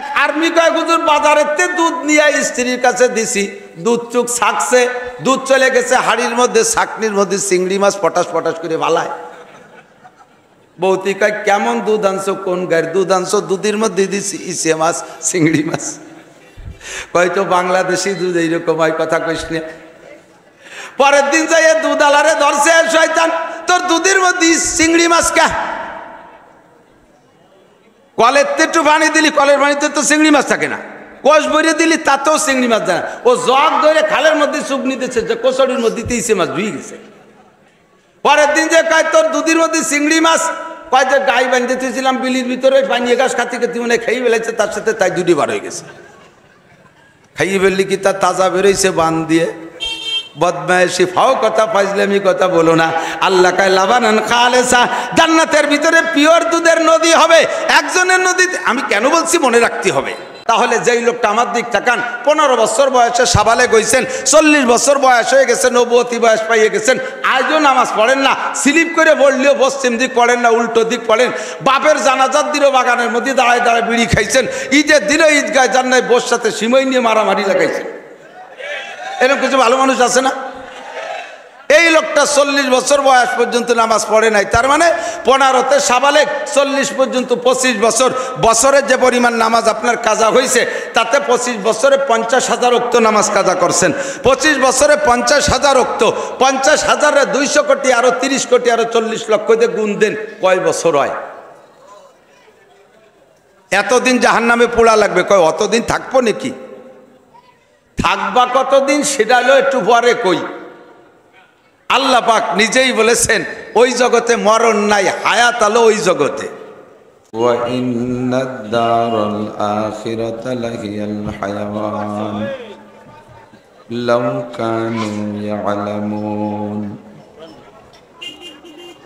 এক আর্মি কয় হুজুর বাজারেতে দুধ নিয়ে স্ত্রীর কাছে দিছি, দুধ চুক ছাকছে, দুধ চলে গেছে হাড়ির মধ্যে, ছাকনির মধ্যে চিংড়ি মাছ পটাশ পটাশ করে বালায়। বৌতি কয় কেমন দুধ আনছো, কোন গায়ের দুধ আনছো? দুধের মধ্যে দিছি ইসে মাছ, চিংড়ি মাছ। হয়তো বাংলাদেশি দুধ এইরকম হয়, কথা কইস না। পরের দিন যাই দুধ আলারে ধরছে, শয়তান তোর দুধের মধ্যে চিংড়ি মাছ কে? কলের একটু পানি দিলি, কলের পানিতে তো চিংড়ি মাছ থাকে না। কোষ ভরে দিলি তাতেও চিংড়ি মাছ যায় না। ও জগ ধরে খালের মধ্যে চুপ নিতেছে, যে কোচড়ির মধ্যে ইসে মাছ ধুয়ে গেছে। পরের দিন যে কয় তোর দুধের মধ্যে চিংড়ি মাছ, কয় যে গাই বাঁধতে তুইছিলাম বিলির ভিতরে, পানিয়ে গাছ খাতে খাতে মনে খাইয়ে ফেলাইছে, তার সাথে তাই দুটি বার হয়ে গেছে। খাইয়ে ফেললি কি তার তাজা বেরোইছে বান দিয়ে? বদমায়েশি ফাও কথা, ফাজলামি কথা বলো না। আল্লাহ কায় লাবানান খালেসা, জান্নাতের ভিতরে পিওর দুধের নদী হবে। একজনের নদীতে, আমি কেন বলছি মনে রাখতে হবে। তাহলে যেই লোকটা আমার দিক তাকান, 15 বছর বয়সে সাবালে গইছেন, 40 বছর বয়স হয়ে গেছে, নবুয়তি বয়স পাইয়ে গেছেন, আজও নামাজ পড়েন না। স্লিপ করে বললেও পশ্চিম দিক পড়েন না, উল্টো দিক পড়েন। বাপের জানাজার দিনও বাগানের মধ্যে দাঁড়ায় দাঁড়ায় বিড়ি খাইছেন। ঈদের দিনও ঈদগায় যান নাই, বোর সাথে সিমই নিয়ে মারামারি লাগাইছেন। এরকম কিছু ভালো মানুষ আছে না? এই লোকটা 40 বছর বয়স পর্যন্ত নামাজ পড়ে নাই, তার মানে 15তে সাবালেক, 40 পর্যন্ত 25 বছর। বছরের যে পরিমাণ নামাজ আপনার কাজা হয়েছে, তাতে 25 বছরে 50,000 ওয়াক্ত নামাজ কাজা করছেন। 25 বছরে 50,000 ওয়াক্ত, 50,000-এ 200 কোটি, আরো 30 কোটি, আরো 40 লক্ষ দিয়ে গুণ দেন, কয় বছর হয়? এতদিন জাহান্নামে পোড়া লাগবে। কয় অতদিন থাকবো নাকি? থাকবা কতদিন সেটা হলো একটু পরে কই। আল্লাহ পাক নিজেই বলেছেন ওই জগতে মরণ নাই, হায়াত আলো ওই জগতে। ওয়া ইন্নাদ দারাল আখিরাতা লাহিয়াল হায়াওয়ান লাউ কানু ইয়ালামুন।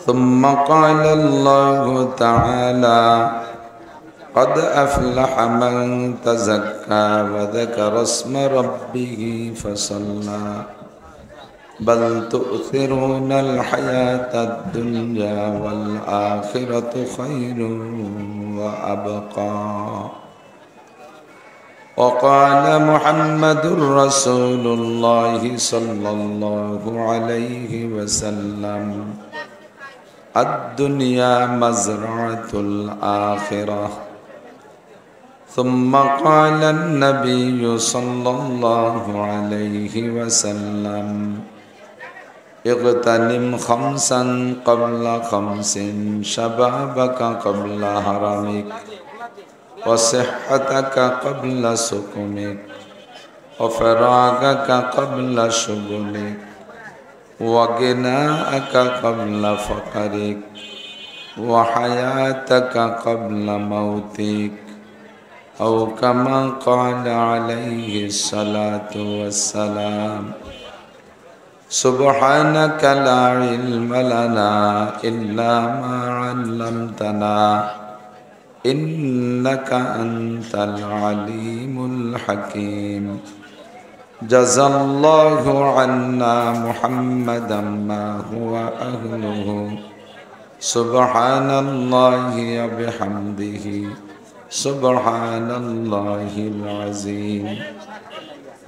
সুম্মা ক্বালা আল্লাহু তাআলা قد أفلح من تزكى وذكر اسم ربه فصلى بل تؤثرون الحياة الدنيا والآخرة خير وأبقى وقال محمد رسول الله صلى الله عليه وسلم الدنيا مزرعة الآخرة. ثم قال النبي صلى الله عليه وسلم اغتنم 5 قبل 5 شبابك قبل هرمك وصحتك قبل سقمك وفراغك قبل شغلك وغناءك قبل فقرك وحياتك قبل موتك أو كما قال عليه الصلاة والسلام سبحانك لا علم لنا إلا ما علمتنا إنك أنت العليم الحكيم. جزا الله عنا محمدا ما هو أهله سبحان الله وبحمده سبحان الله العظيم.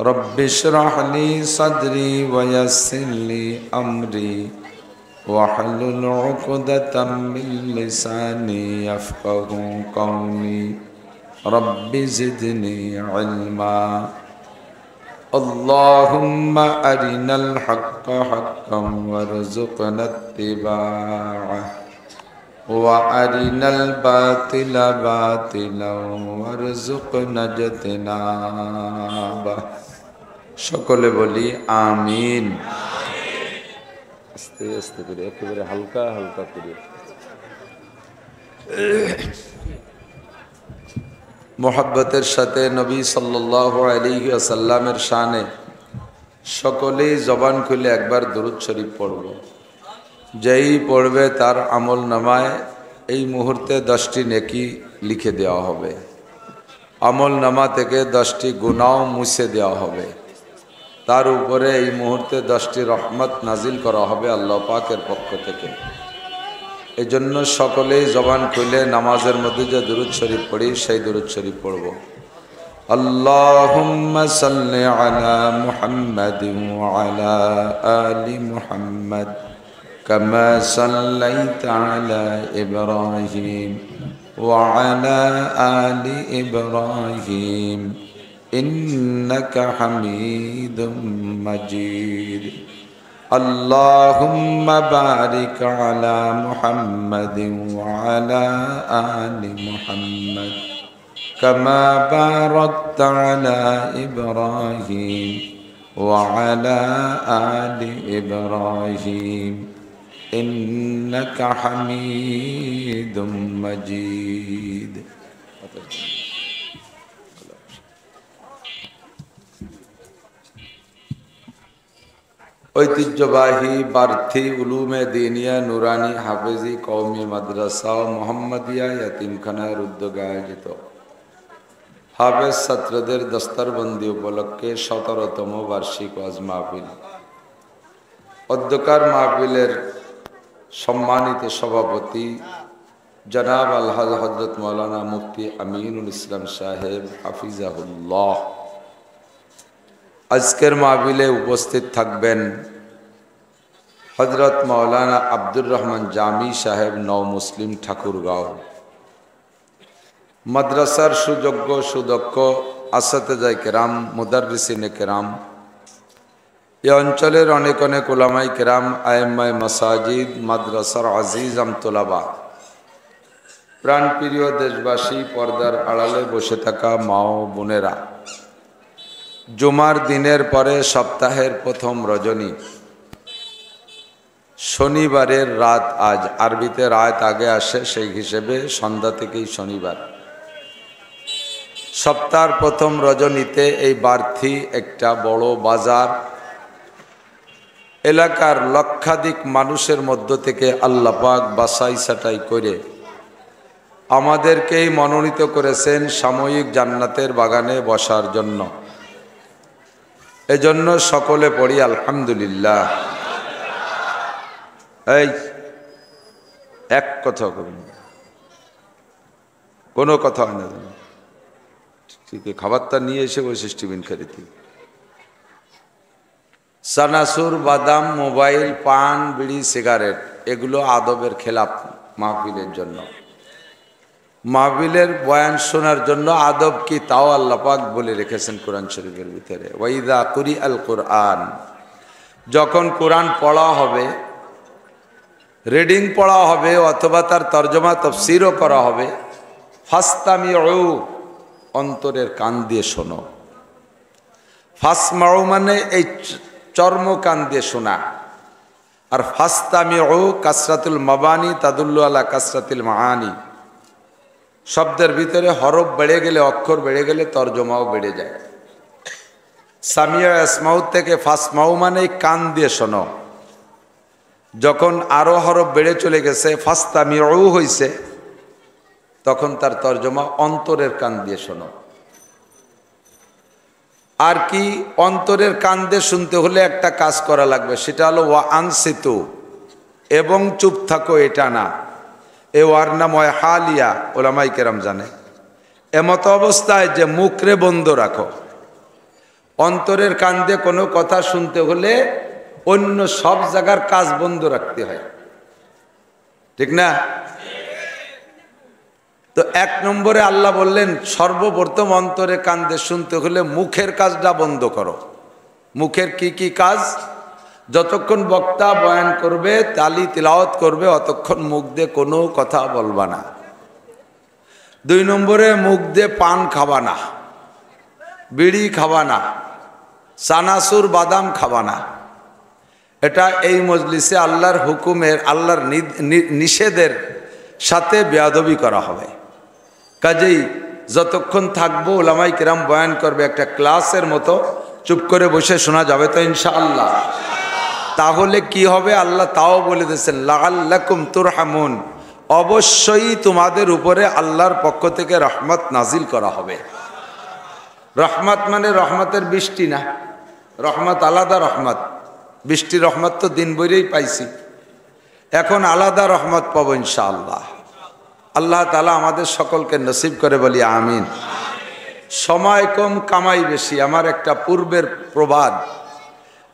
رب اشرح لي صدري ويسر لي أمري واحلل عقدة من لساني يفقه قولي. رب زدني علما. اللهم أرنا الحق حقا وارزقنا اتباعه وأرنا الباطل باطلا وارزقنا اجتنابه. সকলে বলি আমিন। আস্তে আস্তে করে, একেবারে হালকা হালকা করে। মোহাব্বতের সাথে নবী সাল্লাল্লাহু আলাইহি ওয়াসাল্লামের শানে সকলেই জবান খুলে একবার দুরূদ শরীফ পড়ব। যেই পড়বে তার আমল নামায় এই মুহূর্তে 10টি নেকি লিখে দেওয়া হবে, আমল নামা থেকে 10টি গুনাহ মুছে দেওয়া হবে, তার উপরে এই মুহূর্তে 10টি রহমত নাজিল করা হবে আল্লাহ পাকের পক্ষ থেকে। এই জন্য সকলেই জবান খুলে নামাজের মধ্যে যে দুরূদ শরীফ পড়ি সেই দুরূদ শরীফ পড়ব। अल्लाहुम्मा सल्लि अला मुहम्मद व अला आलि मुहम्मद कमा सल्लैता अला इब्राहीम व अला आलि इब्राहीम इन्नका हमीदुम मजीद। अल्लाहुम्मा बारिक अला मुहम्मद व अला आलि मुहम्मद कमा बारकता अला इब्राहीम व अला आलि इब्राहीम इन्नका हमीदुम मजीद। ঐতিহ্যবাহী বার্থী উলুমে দিনিয়া নুরানি হাফেজি কওমি মাদ্রাসা ও মোহাম্মদিয়া ইয়াতিমখানার উদ্যোগে আয়োজিত হাফেজ ছাত্রদের দস্তারবন্দি উপলক্ষে ১৭তম বার্ষিক ওয়াজ মাহফিল। অধ্যকার মাহফিলের সম্মানিত সভাপতি জনাব আলহাজ হযরত মাওলানা মুফতি আমিনুল ইসলাম সাহেব হাফিজাহুল্লাহ। আজকের মাহফিলে উপস্থিত থাকবেন হযরত মাওলানা আব্দুর রহমান জামি সাহেব নও মুসলিম ঠাকুরগাঁও। মাদ্রাসার সুযোগ্য সুদক্ষ আসাতেজায়ে কেরাম, মুদাররিসিনে কেরাম, এ অঞ্চলের অনেক অনেক উলামায়ে কেরাম, আইম্মায়ে মাসাজিদ, মাদ্রাসার আজিজ আমতোলাবা, প্রাণপ্রিয় দেশবাসী, পর্দার আড়ালে বসে থাকা মা ও বোনেরা, জুমার দিনের পরে সপ্তাহের প্রথম রজনী, শনিবারের রাত আজ, আরবিতে রাত আগে আসে, সেই হিসেবে সন্ধ্যা থেকেই শনিবার। সপ্তাহের প্রথম রজনীতে এই বার্থী একটা বড় বাজার এলাকার লক্ষাধিক মানুষের মধ্য থেকে আল্লাহ পাক বাছাই ছাঁটাই করে আমাদেরকেই মনোনীত করেছেন সাময়িক জান্নাতের বাগানে বসার জন্য। এজন্য সকলে পড়ি আলহামদুলিল্লাহ। এই এক কথা করুন, কোনো কথা হয় না, ঠিক খাবারটা নিয়ে এসে বসে টিফিন খেতে। সানাসুর, বাদাম, মোবাইল, পান, বিড়ি, সিগারেট এগুলো আদবের খেলাফ। মাহফিলের জন্য, মাহফিলের বয়ান শোনার জন্য আদব কি তাও আল্লাহ পাক বলে রেখেছেন কোরআন শরীফের ভিতরে। ওয়াইদা কুরি আল কোরআন, যখন কোরআন পড়া হবে, রিডিং পড়া হবে অথবা তার তর্জমা তাফসীরও করা হবে, ফাসতামিউ, অন্তরের কান দিয়ে শোনো। ফাসমাউ মানে এই চর্ম কান দিয়ে শোনা, আর ফাসতামিউ কাসরাতুল মাবানি তাদুল্লু আলা কাসরাতিল মাআনি। শব্দের ভিতরে হরফ বেড়ে গেলে, অক্ষর বেড়ে গেলে তর্জমাও বেড়ে যায়। সামিয়া ইসমাউ থেকে ফাসমাউ মানে কান দিয়ে শোনো। যখন আরো হরফ বেড়ে চলে গেছে, ফাসতামিউ হইছে, তখন তার তর্জমা অন্তরের কান দিয়ে শোনো। আর কি, অন্তরের কান দিয়ে শুনতে হলে একটা কাজ করা লাগবে, সেটা হলো ওয়া আনসিতু, এবং চুপ থাকো, এটা না। এ ওয়ার নাম হয় হালিয়া, ওলামাই কেরাম জানে। এমত অবস্থায় যে মুখরে বন্ধ রাখো। অন্তরের কান দিয়ে কোনো কথা শুনতে হলে অন্য সব জায়গার কাজ বন্ধ রাখতে হয়, ঠিক না? তো এক নম্বরে আল্লাহ বললেন সর্বপ্রথম অন্তরে কান দিয়ে শুনতে হলে মুখের কাজটা বন্ধ করো। মুখের কি কি কাজ? যতক্ষণ বক্তা বয়ান করবে, তালি তিলাওয়াত করবে, অতক্ষণ মুখ দিয়ে কোনো কথা বলবা না। ২ নম্বরে মুখ দিয়ে পান খাবা না, বিড়ি খাবা না, সানাসুর বাদাম খাবা না। এটা এই মজলিসে আল্লাহর হুকুমের, আল্লাহর নিষেধের সাথে বেয়াদবি করা হবে। কাজেই যতক্ষণ থাকবো উলামায়ে কেরাম বয়ান করবে, একটা ক্লাসের মতো চুপ করে বসে শোনা যাবে তো ইনশাআল্লাহ? তাহলে কি হবে আল্লাহ তাও বলে দিয়েছেন, লাআল্লাকুম তুরহামুন, অবশ্যই তোমাদের উপরে আল্লাহর পক্ষ থেকে রহমত নাজিল করা হবে। রহমত মানে রহমতের বৃষ্টি না, রহমত আলাদা রহমত। বৃষ্টি রহমত তো দিন বইরেই পাইছি, এখন আলাদা রহমত পাবো ইনশাআল্লাহ। আল্লাহ তাআলা আমাদের সকলকে নসিব করে বলি আমিন। সময় কম কামাই বেশি, আমার একটা পূর্বের প্রবাদ।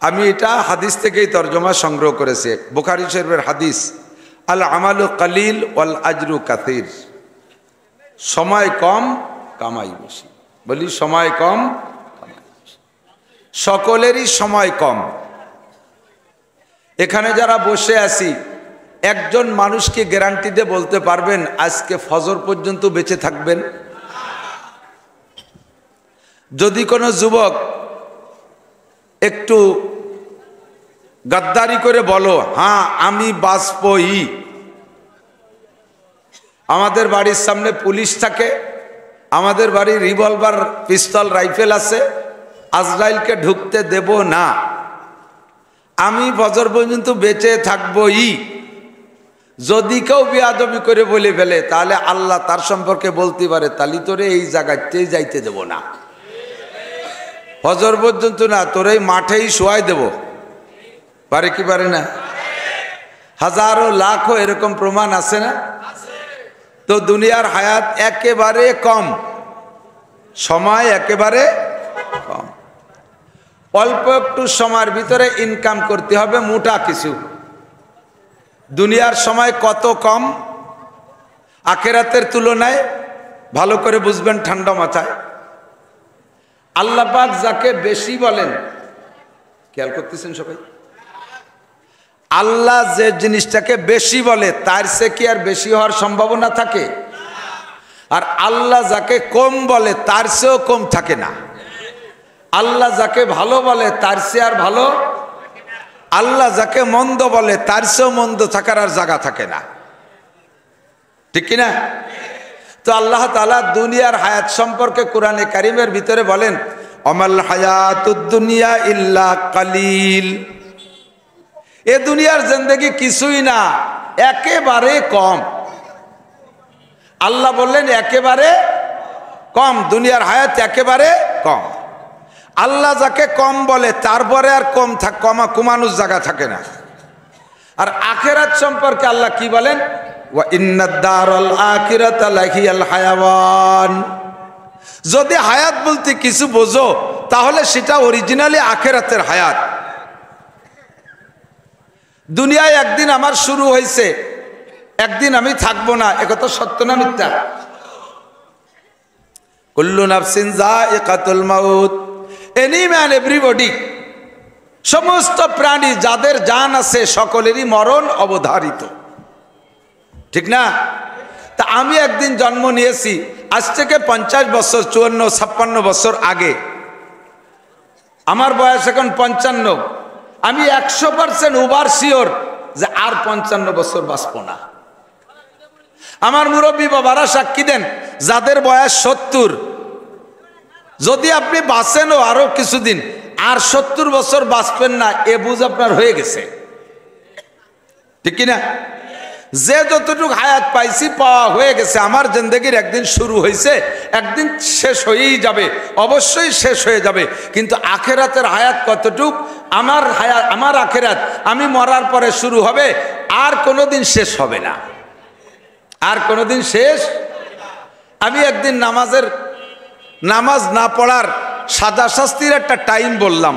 আমি এটা হাদিস থেকেই তর্জমা সংগ্রহ করেছি, বুখারী শরীফের হাদিস, আল আমালু কালিল ওয়াল আজরু কাসীর। সময় কম কামাই বেশি। বলি সময় কম কামাই বেশি। সকলেরই সময় কম। এখানে যারা বসে আছি, একজন মানুষকে গ্যারান্টি দিয়ে বলতে পারবেন আজকে ফজর পর্যন্ত বেঁচে থাকবেন? যদি কোনো যুবক একটু গাদ্দারি করে বলো হ্যাঁ আমি বাঁচবই, আমাদের বাড়ির সামনে পুলিশ থাকে, আমাদের বাড়ির রিভলভার পিস্তল রাইফেল আছে, আজরাইলকে ঢুকতে দেব না, আমি ফজর পর্যন্ত বেঁচে থাকবই, যদি কেউ বেয়াদবি করে বলে ফেলে তাহলে আল্লাহ তার সম্পর্কে বলতে পারে তালি তোরে এই জায়গাতেই যাইতে দেব না, ফজর পর্যন্ত না, তোর এই মাঠেই শোয়াই দেব। পারে কি পারে না? হাজারো লাখো এরকম প্রমাণ আছে না? তো দুনিয়ার হায়াত একেবারে কম, সময় একেবারে কম। অল্প একটু সময়ের ভিতরে ইনকাম করতে হবে মোটা কিছু। দুনিয়ার সময় কত কম আখিরাতের তুলনায়, ভালো করে বুঝবেন ঠান্ডা মাথায়। আল্লাহ পাক যাকে বেশি বলেন, খেয়াল করতেছেন সবাই, আল্লাহ যে জিনিসটাকে বেশি বলে তার সে কি আর বেশি হওয়ার সম্ভাবনা থাকে? আর আল্লাহ যাকে কম বলে তার চেয়েও কম থাকে না। আল্লাহ যাকে ভালো বলে তার চেয়ে আর ভালো, আল্লাহ যাকে মন্দ বলে তার চেয়েও মন্দ থাকার আর জায়গা থাকে না, ঠিক কিনা? তো আল্লাহ তাআলা দুনিয়ার হায়াত সম্পর্কে কোরআনে কারিমের ভিতরে বলেন অমাল হায়াতুদ দুনিয়া ইল্লা কালিল, এ দুনিয়ার জিন্দেগি কিছুই না, একেবারে কম। আল্লাহ বললেন একেবারে কম, দুনিয়ার হায়াত একেবারে কম। আল্লাহ যাকে কম বলে তারপরে আর কমানোর জায়গা থাকে না। আর আখিরাত সম্পর্কে আল্লাহ কি বলেন? ওয়া ইন্নাদ দারাল আখিরাতা লাহিয়াল হায়াওয়ান। যদি হায়াত বলতে কিছু বোঝো তাহলে সেটা অরিজিনালি আখিরাতের হায়াত। দুনিয়ায় একদিন আমার শুরু হয়েছে, একদিন আমি থাকবো না, একথা সত্য না মিথ্যা? কুল্লু নাফসিন যায়িকাতুল মাউত, এনি ম্যান এভরিবডি, সমস্ত প্রাণী যাদের জান আছে সকলেরই মরণ অবধারিত, ঠিক না? তা আমি একদিন জন্ম নিয়েছি, আজ থেকে 50 বছর, 54, 56 বছর আগে, আমার বয়স এখন 55, আমি 100% ওভার শিওর যে আর 55 বছর বাঁচবো না। আমার মুরব্বী বাবারা সাক্ষী দেন, যাদের বয়স 70, যদি আপনি বাঁচেনও আরো কিছুদিন, আর 70 বছর বাঁচবেন না এ বুঝ আপনার হয়ে গেছে, ঠিক কিনা? যে যতটুকু হায়াত পাইছি পাওয়া হয়ে গেছে। আমার জিন্দেগির একদিন শুরু হয়েছে, একদিন শেষ হয়েই যাবে, অবশ্যই শেষ হয়ে যাবে। কিন্তু আখেরাতের হায়াত কতটুক? আমার হায়াত, আমার আখেরাত আমি মরার পরে শুরু হবে, আর কোনোদিন শেষ হবে না, আর কোনোদিন শেষ। আমি একদিন নামাজ না পড়ার সাজা শাস্তির একটা টাইম বললাম,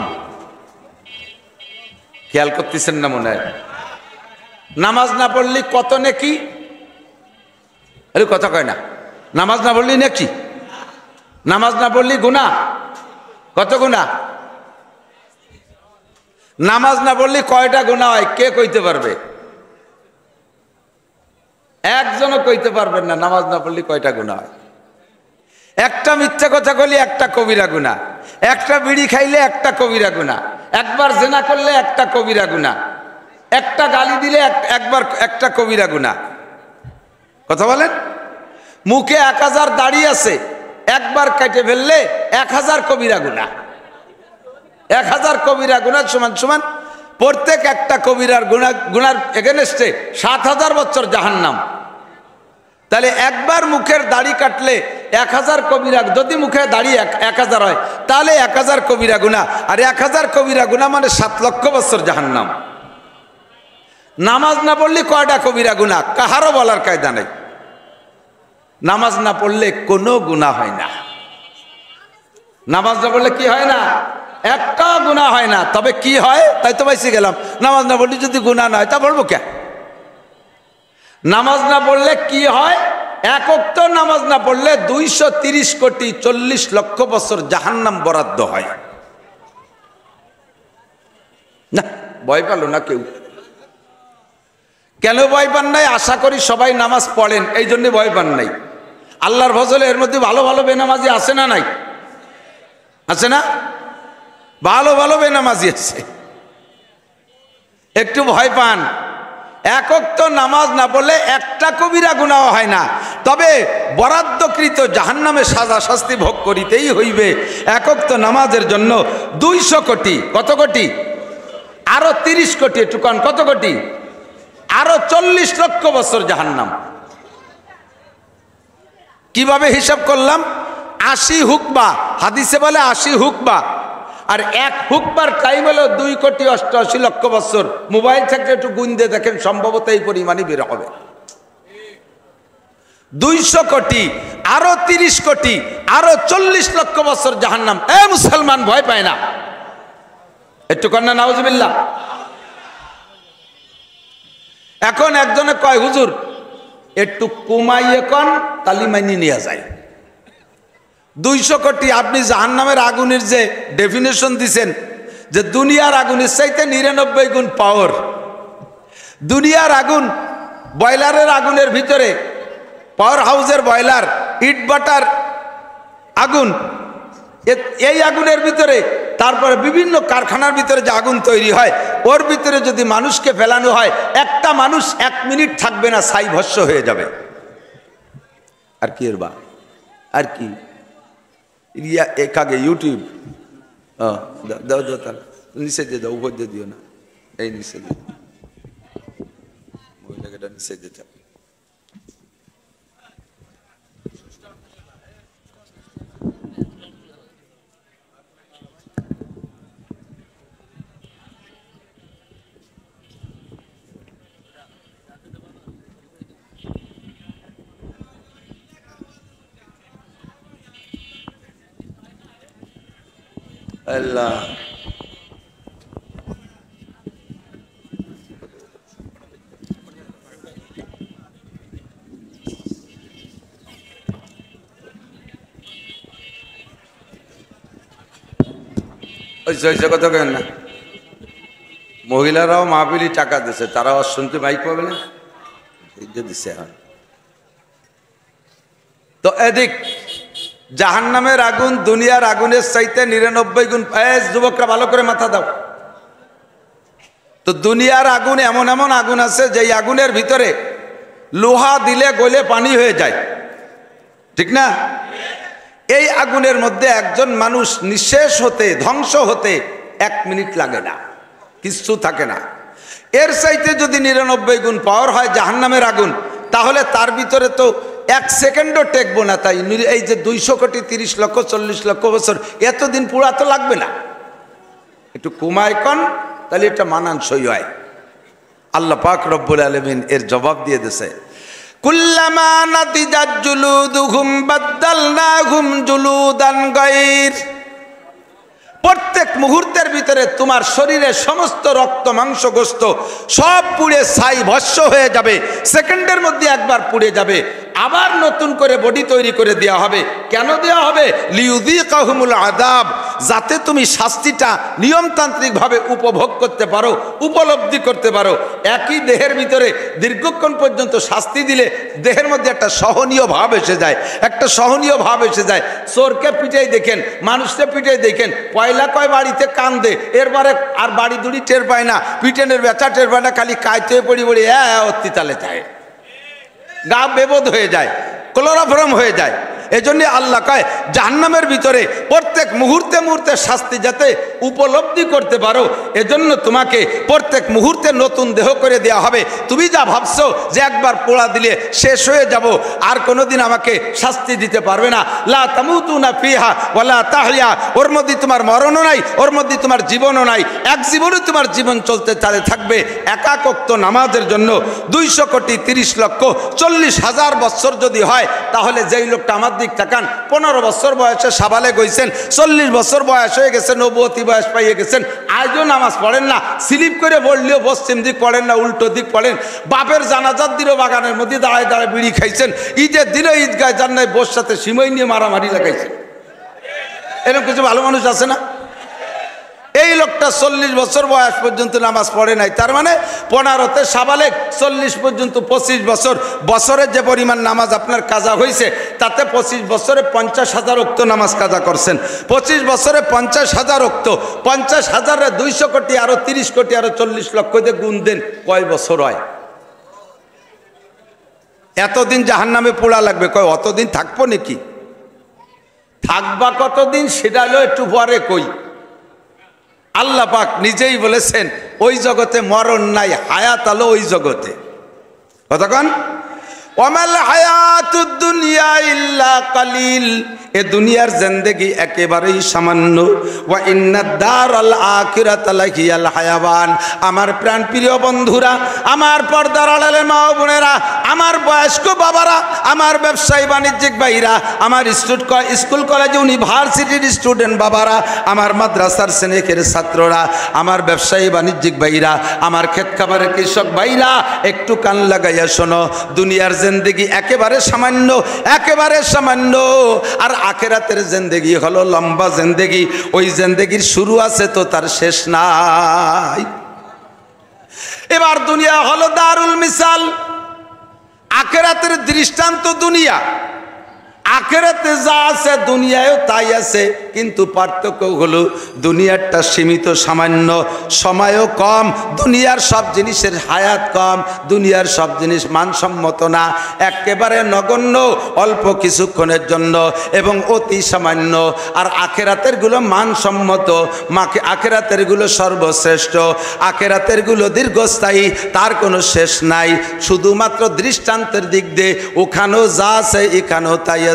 খেয়াল করতেছেন না মনে হয়? নামাজ না পড়লি কত নেকি, কথা কয় না। নামাজ না পড়লি নেকি, নামাজ না পড়লি গুনাহ, কত গুনাহ? নামাজ না পড়লি কয়টা গুনাহ হয় কে কইতে পারবে? একজনও কইতে পারবেন না নামাজ না পড়লি কয়টা গুনাহ হয়। একটা মিথ্যা কথা কইলে একটা কবিরা গুনাহ, একটা বিড়ি খাইলে একটা কবিরা গুনাহ, একবার জেনা করলে একটা কবিরা গুনাহ, একটা গালি দিলে একবার একটা কবিরা গুনাহ। কথা বলেন? মুখে 1000 দাড়ি আছে, একবার কেটে ফেললে 1000 কবিরা গুনাহ। 1000 কবিরা গুনাহ সমান সমান প্রত্যেক একটা কবিরার গুনার এগেনস্টে 7000 বছর জাহান্নাম। তাহলে একবার মুখের দাড়ি কাটলে 1000 কবিরা, যদি মুখে দাড়ি 1000 হয় তাহলে 1000 কবিরা গুনাহ, আর 1000 কবিরা গুনাহ মানে 7 লক্ষ বছর জাহান্নাম। নামাজ না পড়লে কয়টা কবিরা গুনাহ কাহারও বলার কায়দা নেই। নামাজ না পড়লে কোনো গুনাহ হয় না। নামাজ না পড়লে কি হয় না? একটা গুনাহ হয় না। তবে কি হয়? তাই তো বাইসে গেলাম। নামাজ না পড়লে যদি গুনাহ না হয় তা পড়বো কে? নামাজ না পড়লে কি হয়? এক ওয়াক্ত নামাজ না পড়লে 230 কোটি 40 লক্ষ বছর জাহান্নাম বরাদ্দ হয় না। ভয় পেল না কেউ? কেন ভয় পান নাই? আশা করি সবাই নামাজ পড়েন, এই জন্য ভয় পান নাই। আল্লাহর ফজলে এর মধ্যে ভালো ভালো বেনামাজি আছে না নাই? আছে না? ভালো ভালো বেনামাজি আছে। একটু ভয় পান। এক ওয়াক্ত নামাজ না পড়লে একটা কবিরা গুনাহ হয় না, তবে বরাদ্দকৃত জাহান্নামে সাজা শাস্তি ভোগ করিতেই হইবে। এক ওয়াক্ত নামাজের জন্য 200 কোটি, কত কোটি? আরো 30 কোটি, একটু কন, কত কোটি? আরো 40 লক্ষ বছর জাহান্নাম। কিভাবে হিসাব করলাম? 80 হুকবা, হাদিসে বলে 80 হুকবা, আর এক হুকবার টাইম হলো 2,88 লক্ষ বছর। মোবাইল থেকে একটু গুণ দিয়ে দেখেন, সম্ভবত এই পরিমাণই বের হবে। 200 কোটি, আরো 30 কোটি, আরো 40 লক্ষ বছর জাহান্নাম। এ মুসলমান ভয় পায় না? একটু কন্যা নাউজুবিল্লাহ। এখন একজনে কয়, হুজুর একটু কমাইয়ে কন, তালি মাইনি নিয়ে যায়। 200 কোটি, আপনি জাহান্নামের আগুনের যে ডেফিনেশন দিছেন যে দুনিয়ার আগুনের চাইতে 99 গুণ পাওয়ার। দুনিয়ার আগুন বয়লারের আগুনের ভিতরে, পাওয়ার হাউসের বয়লার, ইট বাটার আগুন, এই আগুনের ভিতরে, তারপরে বিভিন্ন কারখানার ভিতরে যে আগুন তৈরি হয়, ওর ভিতরে যদি মানুষকে ফেলানো হয়, একটা মানুষ 1 মিনিট থাকবে না, ছাই ভস্ম হয়ে যাবে। আর কি এর বা, আর কি এক আগে ইউটিউব দাও দাও, তার নিচে দিয়ে দাও, উপর দিয়ে দিও না, এই নিচে দিয়ে, মহিলাকে নিচে দিতে। আল্লাহ কথা কেন না? মহিলারাও মাহফিলি টাকা দিছে, তারাও শুনতে মাইক পাবে না, দিছে। তো এদিক জাহান্নামের আগুন দুনিয়ার আগুনের চাইতে 99 গুণ। যুবকরা ভালো করে মাথা দাও। তো দুনিয়ার আগুন এমন এমন আগুন আছে যেই আগুনের ভিতরে লোহা দিলে গলে পানি হয়ে যায়, ঠিক না? এই আগুনের মধ্যে একজন মানুষ নিঃশেষ হতে, ধ্বংস হতে 1 মিনিট লাগে না, কিচ্ছু থাকে না। এর চাইতে যদি 99 গুণ পাওয়ার হয় জাহান্নামের আগুন, তাহলে তার ভিতরে তো 1 সেকেন্ডও টেকবো না। তাই এই যে 200 কোটি 30 লক্ষ 40 লক্ষ বছর, এতদিন পুরা তো লাগবে না। একটু কমায় কন, তাহলে এটা মানানসই হয়। আল্লাহ পাক রব্বুল আলামিন এর জবাব দিয়ে দিয়েছে, কুল্লামা নাদিজাত জুলুদুহুম বাদদালনাহুম জুলুদান গায়র। প্রত্যেক মুহূর্তের ভিতরে তোমার শরীরের সমস্ত রক্ত মাংস গোস্ত সব পুড়ে ছাই ভস্ম হয়ে যাবে, সেকেন্ডের মধ্যে একবার পুড়ে যাবে, আবার নতুন করে বডি তৈরি করে দেওয়া হবে। কেন দেওয়া হবে? লিউযীকাহুমুল আযাব, যাতে তুমি শাস্তিটা নিয়মতান্ত্রিকভাবে উপভোগ করতে পারো, উপলব্ধি করতে পারো। একই দেহের ভিতরে দীর্ঘক্ষণ পর্যন্ত শাস্তি দিলে দেহের মধ্যে একটা সহনীয় ভাব এসে যায়, একটা সহনীয় ভাব এসে যায়। চোরকে পিটাই দেখেন, মানুষকে পিটাই দেখেন, পয়লা কয় বাড়িতে কান্দে, এরপরে আর বাড়ি দুড়ি টের পায় না, পিটেনের বেচা টের পায় না, খালি কাইতে পড়ি পড়ি অত্যাচালে যায়, গা বেবোধ হয়ে যায়, ক্লোরোফর্ম হয়ে যায়। এজন্য আল্লাহ কয় জাহান্নামের ভিতরে প্রত্যেক মুহূর্তে মুহূর্তে শাস্তি যাতে উপলব্ধি করতে পারো, এজন্য তোমাকে প্রত্যেক মুহূর্তে নতুন দেহ করে দেওয়া হবে। তুমি যা ভাবছো যে একবার পোড়া দিলে শেষ হয়ে যাব, আর কোনোদিন আমাকে শাস্তি দিতে পারবে না, লা তামুতুনা ফিহা ওয়ালা তাহইয়া, ওর মধ্যে তোমার মরণও নাই, ওর মধ্যে তোমার জীবনও নাই, এক জীবনে তোমার জীবন চলতে থাকবে। একাক ওয়াক্ত নামাজের জন্য 200 কোটি 30 লক্ষ 40 হাজার বছর যদি হয়, তাহলে যেই লোকটা আমাদের দিক তাকান, 15 বছর বয়সে সাবালে গইছেন, 40 বছর বয়স হয়ে গেছে, নবুয়তি বয়স পাইয়ে গেছেন, আজও নামাজ পড়েন না। স্লিপ করে বললেও পশ্চিম দিক পড়েন না, উল্টো দিক পড়েন। বাপের জানাজার দিনও বাগানের মধ্যে দাঁড়ায় দাঁড়ায় বিড়ি খাইছেন, ঈদের দিনও ঈদগায় যান নাই, বোর সাথে সিমই নিয়ে মারামারি লাগাইছেন। এরকম কিছু ভালো মানুষ আছে না? এই লোকটা 40 বছর বয়স পর্যন্ত নামাজ পড়ে নাই, তার মানে 15তে সাবালেক, 40 পর্যন্ত 25 বছর, বছরের যে পরিমাণ নামাজ আপনার কাজা হয়েছে তাতে 25 বছরে 50,000 ওয়াক্ত নামাজ কাজা করছেন। 25 বছরে 50,000 ওয়াক্ত, 50,000-এ 200 কোটি, আরো 30 কোটি, আরো 40 লক্ষ দিয়ে গুণ দেন, কয় বছর হয়? এতদিন জাহান্নামে পোড়া লাগবে, কয় অতদিন থাকবো নাকি? থাকবা কতদিন সেটা হলো একটু পরে কই। আল্লাহ পাক নিজেই বলেছেন ওই জগতে মরণ নাই, হায়াত আলো ওই জগতে। কতক্ষণ? ওয়ামাল হায়াতুদ দুনিয়া ইল্লা কালিল, এ দুনিয়ার জিন্দেগি একেবারেই সামান্য। ওয়া ইন্নাদ দারাল আখিরাতা লাহিয়াল হায়াওয়ান। আমার প্রাণ প্রিয় বন্ধুরা, আমার পর্দার আড়ালের মা ও বোনেরা, আমার বয়স্ক বাবারা, আমার ব্যবসায়ী বাণিজ্যিক ভাইরা, আমার স্কুল কলেজ ইউনিভার্সিটির স্টুডেন্ট বাবারা, আমার মাদ্রাসার শ্রেণীর ছাত্ররা, আমার ব্যবসায়ী বাণিজ্যিক ভাইরা, আমার ক্ষেত খামারের কৃষক ভাইরা, একটু কান লাগাইয়া শোনো, দুনিয়ার জিন্দেগি একেবারে সামান্য, একেবারে সামান্য। আর আখিরাতের জিন্দেগি হলো লম্বা জিন্দেগি, ওই জিন্দেগির শুরু আছে তো তার শেষ নাই। এবার দুনিয়া হলো দারুল মিসাল, আখিরাতের দৃষ্টান্ত দুনিয়া। আখিরাতে যা আছে দুনিয়ায়ও তাই আছে, কিন্তু পার্থক্য হলো দুনিয়ারটা সীমিত, সামান্য, সময়ও কম, দুনিয়ার সব জিনিসের হায়াত কম, দুনিয়ার সব জিনিস মানসম্মত না, একেবারে নগণ্য, অল্প কিছুক্ষণের জন্য এবং অতি সামান্য। আর আখিরাতেরগুলো মানসম্মত, আখিরাতেরগুলো সর্বশ্রেষ্ঠ, আখিরাতেরগুলো দীর্ঘস্থায়ী, তার কোনো শেষ নাই। শুধুমাত্র দৃষ্টান্তের দিক দিয়ে ওখানেও যা আছে এখানেও তাই আছে।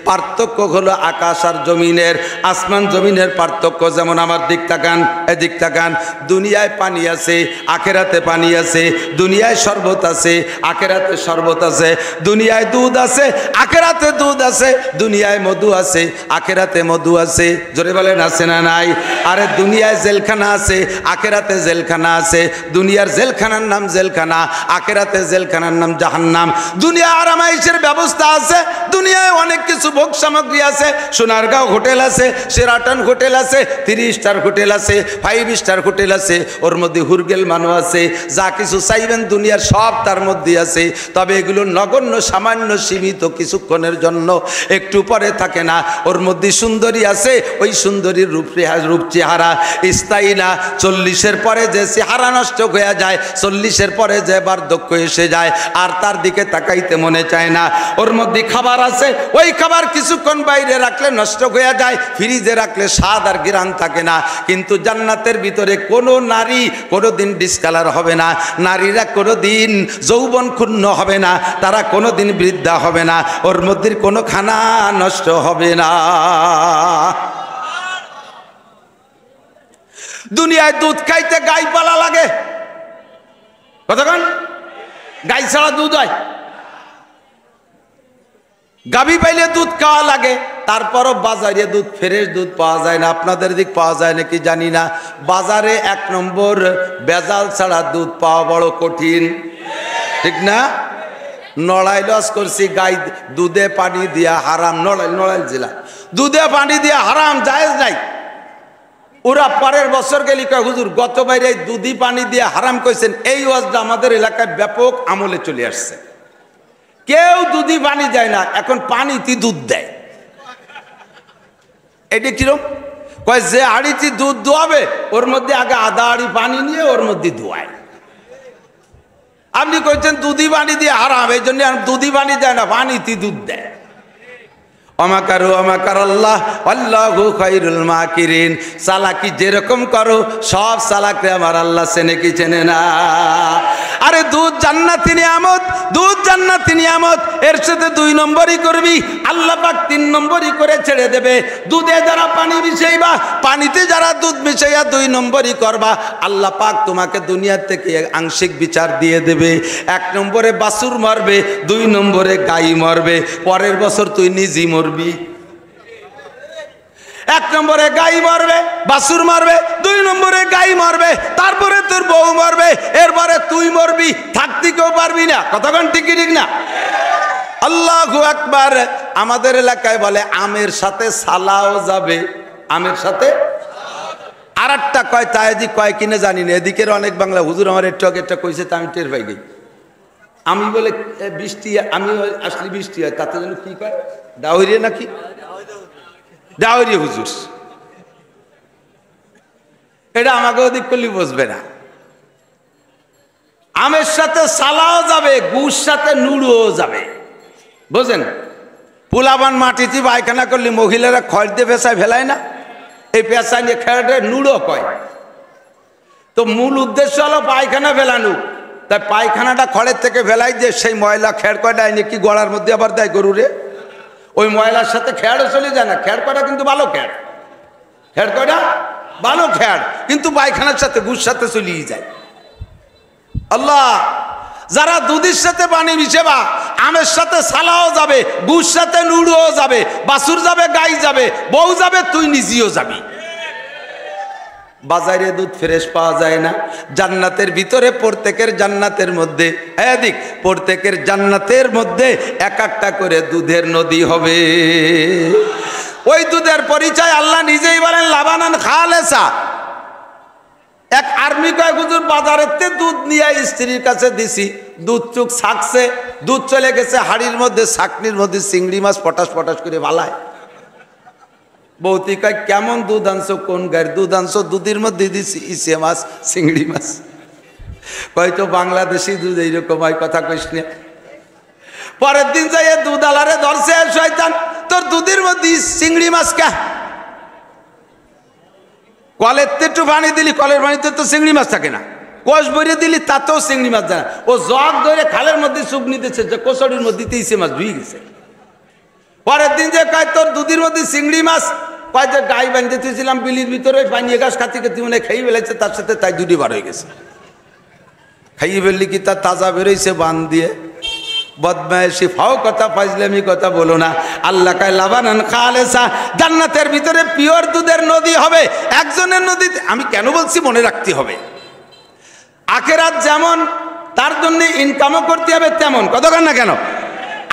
পার্থক্য হলো আকাশ আর জমিনের, আসমান জমিনের পার্থক্য। যেমন আমার দিক তাকান, এদিক তাকান, দুনিয়ায় পানি আছে, আখিরাতে পানি আছে, দুনিয়ায় শরবত আছে, আখিরাতে শরবত আছে, দুনিয়ায় দুধ আছে, আখিরাতে দুধ আছে, দুনিয়ায় মধু আছে, আখিরাতে মধু আছে। জোরে বলেন আছে না নাই? আরে দুনিয়ায় জেলখানা আছে, আখিরাতে জেলখানা আছে, দুনিয়ার জেলখানার নাম জেলখানা, আখিরাতে জেলখানার নাম জাহান্নাম। দুনিয়া আরামাইশের ব্যবস্থা আছে, দুনিয়ায় অনেক কিছু ভোগ সামগ্রী আছে, সোনারগাঁও হোটেল আছে, শেরাটন হোটেল আছে, 3 স্টার হোটেল আছে, 5 স্টার হোটেল আছে, ওর মধ্যে হুরগেল মানু আছে, যা কিছু চাইবেন দুনিয়ার সব তার মধ্যে আছে। তবে এগুলো নগণ্য, সামান্য, সীমিত, কিছুক্ষণের জন্য, একটু পরে থাকে না। ওর মধ্যে সুন্দরী আছে, ওই সুন্দরীর রূপ চেহারা স্থায়ী না। 40-এর পরে যে চেহারা নষ্ট হয়ে যায়, 40-এর পরে যে বার্ধক্য এসে যায়, আর তার দিকে তাকাইতে মনে চায় না। ওর মধ্যে খাবার আছে, ওই খাবার কিছুক্ষণ বাইরে রাখলে নষ্ট হয়ে যায়, ফ্রিজে রাখলে স্বাদ আর ঘ্রাণ থাকে না। কিন্তু জান্নাতের ভিতরে কোনো নারী কোনোদিন ডিসকালার হবে না, নারীরা কোনোদিন যৌবন ক্ষুণ্ণ হবে না, তারা কোনোদিন বৃদ্ধা হবে না, ওর মধ্যে কোনো খানা নষ্ট হবে না। দুনিয়ায় দুধ খাইতে গাই পালা লাগে, কতক্ষণ? গাই ছাড়া দুধ হয়? গাভী পাইলে দুধ খাওয়া লাগে। তারপরও বাজারে দুধ, ফ্রেশ দুধ পাওয়া যায় না। আপনাদের দিক পাওয়া যায় নাকি জানি না। বাজারে 1 নম্বর ভেজাল ছাড়া দুধ পাওয়া বড় কঠিন, ঠিক না? নড়াই লস করছি, গাই দুধে পানি দিয়া হারাম। নড়াইল জেলা দুধে পানি দিয়া হারাম, জায়েজ নাই। ওরা পরের বছর গেলি কয় হুজুর গত বাইরে দুধি পানি দিয়ে হারাম কইছেন। এই ওয়াজটা আমাদের এলাকায় ব্যাপক আমলে চলে আসছে। কেউ দুধি পানি দেয় না, এখন পানিতে দুধ দেয়। এটা কিরম? কয় যে হাড়িতে দুধ দোয়াবে ওর মধ্যে আগে আধা হাড়ি পানি নিয়ে ওর মধ্যে দোয়ায়। আপনি কইছেন দুধি পানি দিয়ে হারাম, এই জন্য দুধি পানি দেয় না, পানিতে দুধ দেয়। অমাকারু অমাকারাল্লাহ আল্লাহু খায়রুল মাকিরিন। চালাকি যেরকম করো সব চালাকরে আমার আল্লাহ চেনে কি চেনে না? আরে দুধ জান্নাতি নিয়ামত, দুধ জান্নাতি নিয়ামত, এর সাথে 2 নম্বরই করবি, আল্লাহ পাক 3 নম্বরই করে ছেড়ে দেবে। দুধে যারা পানি মিশাইবা, পানিতে যারা দুধ মিশাইয়া 2 নম্বরই করবা, আল্লাহ পাক তোমাকে দুনিয়ার থেকে আংশিক বিচার দিয়ে দেবে। 1 নম্বরে বাছুর মরবে, 2 নম্বরে গাই মরবে, পরের বছর তুই নিজেই মরবি। 1 নম্বরে গাই মরবে, বাছুর মরবে, 2 নম্বরে গাই মরবে, তারপরে তোর বউ মরবে, এরপরে তুই মরবি, থাকতে কেউ পারবি না। কতক্ষণ ঠিক ঠিক না? আল্লাহু আকবার। আমাদের এলাকায় বলে আমের সাথে সালাও যাবে, আমের সাথে। আর একটা কয় তাইজি কয় কিনে জানি না, এদিকের অনেক বাংলা হুজুর আমার একটু একটা কইছে, তা আমি টের পাই গই। আমি বলে বৃষ্টি, আমি আসলে বৃষ্টি হয়, তাতে যেন কি কয় ডাউরিয়া নাকি ডাউরিয়া হুজুর, এটা আমাকে ওদিক করলে বুঝবে না। আমের সাথে সালাও যাবে, গুড় সাথে নুড়ুও যাবে, বুঝেন? পোলাবান মাটিতে পায়খানা করলে মহিলারা খড় দিয়ে পেঁচায় ফেলায় না, এই পেঁচা নিয়ে খেয়ে নুড়ো কয়। তো মূল উদ্দেশ্য হলো পায়খানা ফেলানো, তাই পায়খানাটা খড়ের থেকে ফেলাই যে সেই ময়লা খেড় কয়টা এনে কি গড়ার মধ্যে আবার দেয় গরুরে, ওই ময়লার সাথে খেড়ও চলে যায় না। খেড় কয়টা কিন্তু ভালো খেড়, খেড় কয়টা ভালো খেড়, কিন্তু পায়খানার সাথে গুড় সাথে চলিয়ে যায়। আল্লাহ, যারা দুধের সাথে পানি মিশেবা, আমের সাথে সালাও যাবে, গুড় সাথে নুড়ুও যাবে, বাছুর যাবে, গাই যাবে, বউ যাবে, তুই নিজেও যাবি। বাজারে দুধ ফ্রেশ পাওয়া যায় না, জান্নাতের ভিতরে প্রত্যেকের জান্নাতের মধ্যে এদিক প্রত্যেকের জান্নাতের মধ্যে 1-1টা করে দুধের নদী হবে। ওই দুধের পরিচয় আল্লাহ নিজেই বলেন লাবানান খালেসা। এক আর্মি কয় হুজুর বাজারেতে দুধ নিয়ে স্ত্রীর কাছে দিছি, দুধ চুক ছাকছে, দুধ চলে গেছে হাড়ির মধ্যে, ছাকনির মধ্যে চিংড়ি মাছ পটাশ পটাশ করে বালায়। বৌতি কয় কেমন দুধ আনছো, কোন গায়ের দুধ আনছো? দুধের মধ্যে দিছি ইসে মাছ, চিংড়ি মাছ। হয়তো বাংলাদেশি দুধ এইরকম হয়, কথা কইস না। পরের দিন যাই দুধ আলারে ধরছে, শয়তান তোর দুধের মধ্যে চিংড়ি মাছ কে? কলের একটু পানি দিলি, কলের পানিতে তো চিংড়ি মাছ থাকে না, কষ ভরে দিলি তাতেও চিংড়ি মাছ যায় না। ও জগ ধরে খালের মধ্যে চুপ নিতেছে, যে কোচড়ির মধ্যে ইসে মাছ ধুয়ে গেছে। পরের দিন যে কয় তোর দুধের মধ্যে চিংড়ি মাছ, কয় যে গাই বাঁধতে তুইছিলাম বিলির ভিতরে, পানিয়ে গাছ খাতি খাতি মনে খাইয়ে ফেলাইছে, তার সাথে তাই দুটি বার হয়ে গেছে। খাইয়ে ফেললি কি তার তাজা বেরোইছে বান দিয়ে? বদমায়েশি ফাও কথা, ফাজলামি কথা বলো না। আল্লাহ কায় লাবানান খালেসা, জান্নাতের ভিতরে পিওর দুধের নদী হবে। একজনের নদীতে, আমি কেন বলছি মনে রাখতে হবে, আখেরাত যেমন তার জন্য ইনকামও করতে হবে তেমন, কতক্ষণ না কেন?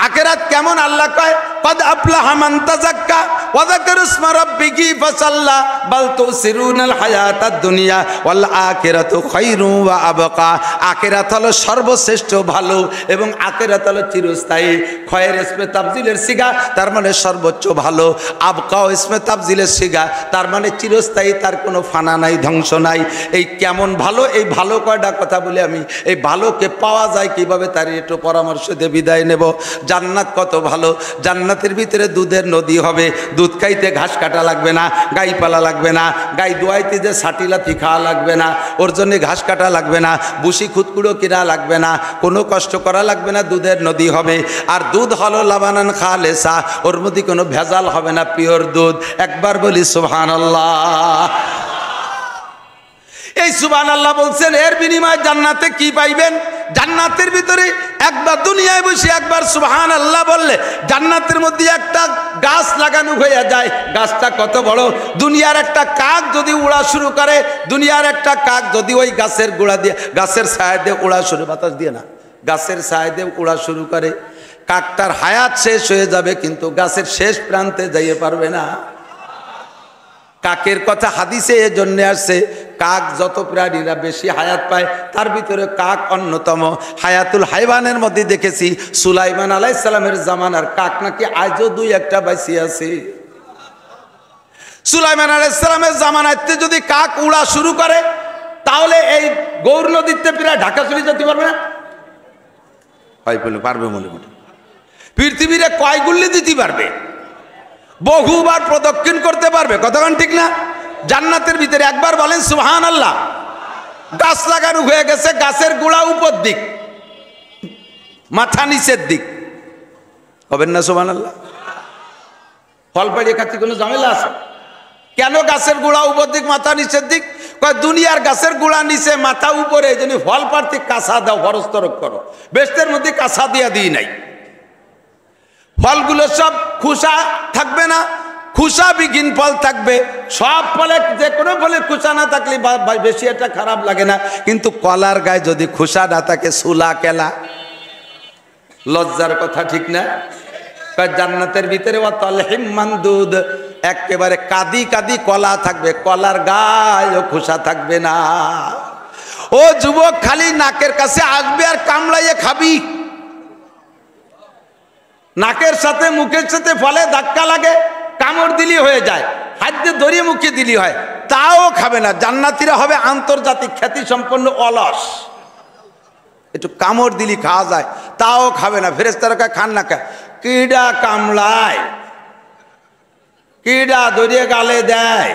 আখেরাত কেমন? আল্লাহ কয় কদ আফলাহা মান তাযাক্কা ওয়া যাকারা ইসমা রাব্বিহি ফাসাল্লা বাল তুসিরুনাল হায়াতাদ দুনিয়া ওয়াল আখিরাতু খায়রুন ওয়া আবকা। আখিরাত হলো সর্বশ্রেষ্ঠ ভালো, এবং আখিরাত হলো চিরস্থায়ী। খয়ের ইসমে তাফজিলের সিগা, তার মানে সর্বোচ্চ ভালো। আবকাও ইসমে তাফজিলের সিগা, তার মানে চিরস্থায়ী, তার কোনো ফানা নাই, ধ্বংস নাই। এই কেমন ভালো, এই ভালো কয়টা কথা বলে আমি এই ভালোকে পাওয়া যায় কিভাবে তার একটু পরামর্শ দিয়ে বিদায় নেব। জান্নাত কত ভালো, জান্নাতের ভিতরে দুধের নদী হবে। দুধ খাইতে ঘাস কাটা লাগবে না, গাই পালা লাগবে না, গাই দোয়াইতে যে ছাটিলাতি খাওয়া লাগবে না, ওর জন্য ঘাস কাটা লাগবে না, বুসি খুদকুড়ো কিনা লাগবে না, কোনো কষ্ট করা লাগবে না, দুধের নদী হবে। আর দুধ হলো লাবানান খালেসা, ওর মধ্যে কোনো ভেজাল হবে না, পিওর দুধ। একবার বলি সুবহানাল্লাহ। এই সুবহানাল্লাহ বলছেন, এর বিনিময়ে জান্নাতে কি পাইবেন? জান্নাতের ভিতরে একবার দুনিয়ায় বসে একবার সুবহানাল্লাহ বললে জান্নাতের মধ্যে একটা গাছ লাগানো হয়ে যায়। গাছটা কত বড়! দুনিয়ার একটা কাক যদি উড়া শুরু করে, দুনিয়ার একটা কাক যদি ওই গাছের গোড়া দিয়ে, গাছের ছায়া দিয়ে উড়া শুরু, বাতাস দিয়ে না, গাছের ছায়া দিয়ে উড়া শুরু করে, কাকটার হায়াত শেষ হয়ে যাবে, কিন্তু গাছের শেষ প্রান্তে যাইতে পারবে না। কাকের কথা হাদিসে এজন্য আসছে, কাক যত প্রাণীরা বেশি হায়াত পায় তার ভিতরে কাক অন্যতম। হায়াতুল হাইওয়ানের মধ্যে দেখেছি সুলাইমান আলাইহিস সালামের জামানার কাক নাকি আজও 2-1টা বাইসি আছে। সুলাইমান আলাইহিস সালামের জামানাতে যদি কাক উড়া শুরু করে, তাহলে এই গৌর নদীতে প্রায় ঢাকা চলে যেতে পারবে না? হয় বলে পারবে, মনে মনে পৃথিবীরে কয় গুল্লি দিতে পারবে? বহুবার প্রদক্ষিণ করতে পারবে, কতক্ষণ ঠিক না? জান্নাতের ভিতরে একবার বলেন সুবহানাল্লাহ। গাছ লাগানো হয়ে গেছে, গাছের গোড়া উপর দিক, মাথা নিচের দিক, হবেন না সুবহানাল্লাহ? ফল পাড়িয়ে খাচ্ছি, কোনো ঝামেলা আছে? কেন গাছের গোড়া উপর দিক মাথা নিচের দিক? দুনিয়ার গাছের গোড়া নিচে মাথা উপরে, এই জন্য ফল পাড়তে কাঁচা দাও, খরচ করো। বেস্তের মধ্যে কাঁচা দিয়া দিই নাই। ফলগুলো সব খোসা থাকবে না, খোসা বিহীন ফল থাকবে। সব ফলে যে কোনো ফলে খোসা না থাকলে বেশি একটা খারাপ লাগে না, কিন্তু কলার গায়ে যদি খোসা না থাকে, সুলা কেলা, লজ্জার কথা, ঠিক না? জান্নাতের ভিতরে মামদুদ, একেবারে কাদি কাদি কলা থাকবে, কলার গায়ে খোসা থাকবে না। ও যুবক, খালি নাকের কাছে আসবে আর কামড়াইয়ে খাবি। নাকের সাথে মুখের সাথে ফলে ধাক্কা লাগে, কামড় দিলি হয়ে যায়, হাত দিয়ে ধরিয়ে মুখে দিলি হয়, তাও খাবে না। জান্নাতীরা হবে আন্তর্জাতিক খ্যাতি সম্পন্ন অলস, একটু কামড় দিলি খাওয়া যায়, তাও খাবে না। ফেরেশতারা খান না, কিডা কামড়ায়, কিডা ধরিয়ে গালে দেয়,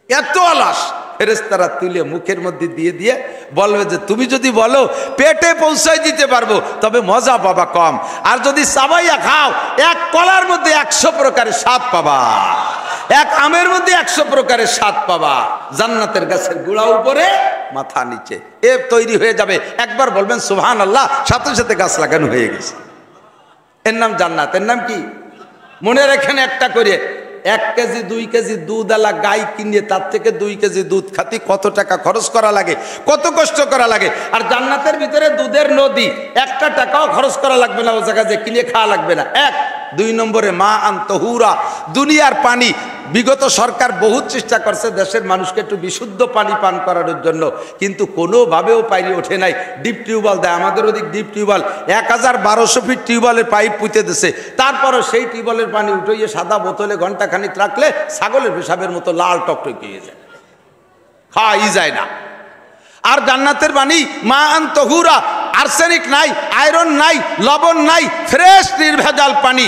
এত অলস। ফেরেশতারা তুলে মুখের মধ্যে দিয়ে দিয়ে বলবে যে তুমি যদি বলো পেটে পৌঁছাই দিতে পারবো, তবে মজা পাবা কম। আর যদি চাবাইয়া খাও, এক কলার মধ্যে 100 প্রকারের স্বাদ পাবা, এক আমের মধ্যে 100 প্রকারের স্বাদ পাবা। জান্নাতের গাছের গোড়া উপরে, মাথা নিচে, এ তৈরি হয়ে যাবে। একবার বলবেন সুবহানাল্লাহ, সাথে সাথে গাছ লাগানো হয়ে গেছে। এর নাম জান্নাত। এর নাম কি? মনে রাখেন একটা করে, 1 কেজি 2 কেজি দুধ আলা গাই কিনে তার থেকে 2 কেজি দুধ খাতি কত টাকা খরচ করা লাগে, কত কষ্ট করা লাগে। আর জান্নাতের ভিতরে দুধের নদী, একটা টাকাও খরচ করা লাগবে না, ও জায়গায় যে কিনে খাওয়া লাগবে না। 1 2 নম্বরে মা আন তহুরা, দুনিয়ার পানি। বিগত সরকার বহুত চেষ্টা করছে দেশের মানুষকে একটু বিশুদ্ধ পানি পান করানোর জন্য, কিন্তু কোনোভাবেও পাইনি, ওঠে নাই। ডিপ টিউবওয়েল দেয়, আমাদের ওদিক ডিপ টিউবওয়েল 1012 ফিট টিউবওয়েলের পাইপ পুঁতে দিছে। তারপরও সেই টিউবওয়েলের পানি উঠে সাদা বোতলে ঘন্টাখানিক রাখলে ছাগলের পেশাবের মতো লাল টকটকিয়ে যায়, খাওয়াই যায় না। আর জান্নাতের পানি মা আন তহুরা, আর্সেনিক নাই, আয়রন নাই, লবণ নাই, ফ্রেশ নির্ভেজাল পানি।